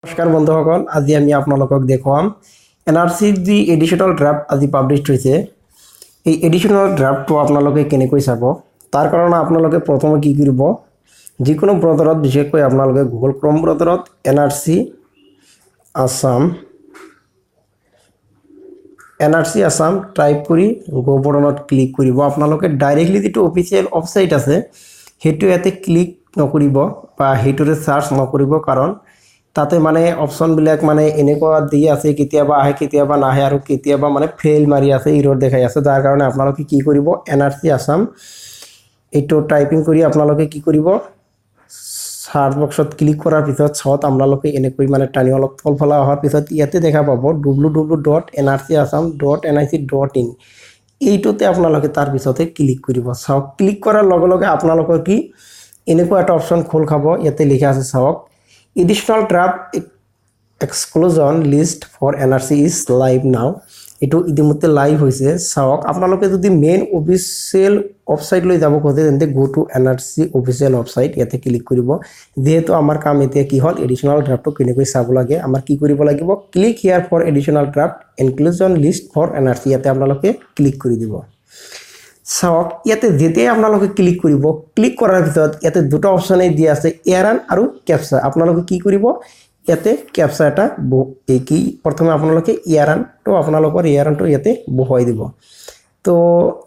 নমস্কাৰ বন্ধুসকল, আজি আমি আপোনালোকক দেখুৱাম এনআৰচিৰ যি এডিশ্যনেল ড্ৰাফ্ট আজি পাব্লিছ হৈছে। এই এডিশ্যনেল ড্ৰাফ্টটো আপোনালোকে কেনেকৈ চাব, তাৰ কাৰণে আপোনালোকে প্ৰথমে কি কৰিব, যিকোনো ব্ৰাউজাৰত বিশেষকৈ আপোনালোকে গুগল ক্ৰম ব্ৰাউজাৰত এনআৰচি আসাম টাইপ কৰি গো বটনত ক্লিক কৰিব। আপোনালোকে ডাইৰেক্টলি যিটো অফিচিয়েল ৱেবছাইট আছে সেইটো ইয়াতে ক্লিক নকৰিব বা সেইটোৰে চাৰ্চ নকৰিব, কাৰণ তাতে মানে অপশ্যনবিলাক মানে এনেকুৱা দি আছে, কেতিয়াবা আহে কেতিয়াবা নাহে আৰু কেতিয়াবা মানে ফেইল মাৰি আছে, ইৰ'ৰ দেখাই আছে। যাৰ কাৰণে আপোনালোকে কি কৰিব, এনআৰচি আসাম এইটো টাইপিং কৰি আপোনালোকে কি কৰিব, সাৰ্চ বক্সত ক্লিক কৰাৰ পিছত চাওঁত আপোনালোকে এনেকৈ মানে টানি অলপ তলফালে অহাৰ পিছত ইয়াতে দেখা পাব www.nrcasam.nic.in। এইটোতে আপোনালোকে তাৰ পিছতে ক্লিক কৰিব। চাওক, ক্লিক কৰাৰ লগে লগে আপোনালোকৰ কি এনেকুৱা এটা অপশ্যন খোল খাব। ইয়াতে লিখা আছে, চাওক, additional draft exclusion list for NRC is live now. এইটো ইতিমধ্যে লাইভ হৈছে। চাওক, আপোনালোকে যদি মেইন অফিচিয়েল ৱেবছাইটলৈ যাব খোজে তেন্তে go to NRC official website, ইয়াতে ক্লিক কৰিব। যিহেতু আমাৰ কাম এতিয়া কি হ'ল, এডিশ্যনেল ড্ৰাফ্টটো কেনেকৈ চাব লাগে, আমাৰ কি কৰিব লাগিব, click here for additional draft inclusion list for NRC, ইয়াতে আপোনালোকে ক্লিক কৰি দিব। চাওক, ইয়াতে যেতিয়াই আপোনালোকে ক্লিক কৰিব, ক্লিক কৰাৰ পিছত ইয়াতে দুটা অপশ্যনেই দিয়া আছে, এয়াৰান আৰু কেপচা। আপোনালোকে কি কৰিব, ইয়াতে কেপচা এটা কি প্ৰথমে আপোনালোকে ইয়াৰানটো ইয়াতে বহুৱাই দিব। তো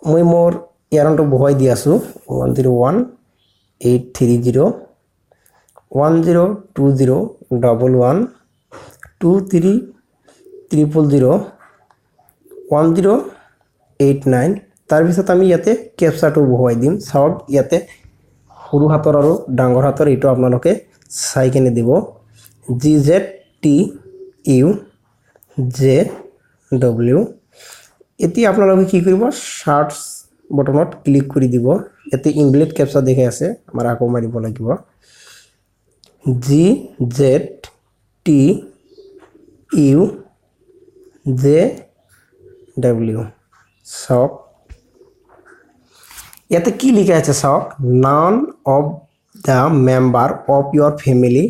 মই মোৰ ইয়াৰানটো বহুৱাই দি আছোঁ, 10101023001123001089। তাৰপিছত আমি ইয়াতে কেপচাটো বহুৱাই দিম। চাওক, ইয়াতে সৰু হাতৰ আৰু ডাঙৰ হাতৰ এইটো আপোনালোকে চাই কেনে দিব, GZTUJW। এতিয়া আপোনালোকে কি কৰিব, চাৰ্চ বটনত ক্লিক কৰি দিব। ইয়াতে ইনভেলিড কেপচা দেখাই আছে, আমাৰ আকৌ মাৰিব লাগিব, GZTUJW। চাওক, ইয়াতে কি লিখা আছে, চাওক, none of the member of your family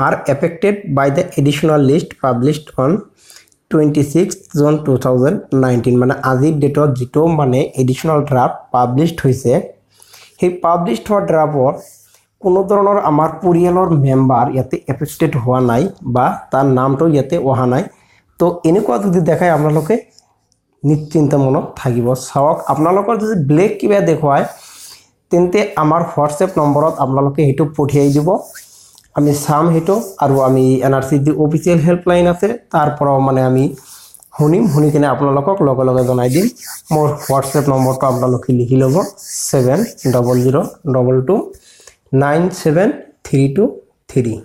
are affected by the additional list published on 26 June 2019। মানে আজিৰ ডেটত যিটো মানে এডিশ্যনেল ড্ৰাফ্ট পাব্লিছড হৈছে, সেই পাব্লিছড হোৱা ড্ৰাফ্টৰ কোনো ধৰণৰ আমাৰ পৰিয়ালৰ মেম্বাৰ ইয়াতে এফেক্টেড হোৱা নাই বা তাৰ নামটো ইয়াতে অহা নাই। তো এনেকুৱা যদি দেখায় আপোনালোকে নিশ্চিন্ত মনত থাকিব। চাওক, আপোনালোকৰ যদি ব্লেক কিবা দেখুৱায় তেন্তে আমাৰ হোৱাটছএপ নম্বৰত আপোনালোকে সেইটো পঠিয়াই দিব, আমি চাম সেইটো, আৰু আমি এনআৰচি যি অফিচিয়েল হেল্পলাইন আছে তাৰ পৰাও মানে আমি শুনি কিনে আপোনালোকক লগে লগে জনাই দিম। মোৰ হোৱাটছএপ নম্বৰটো আপোনালোকে লিখি ল'ব, 7002297323।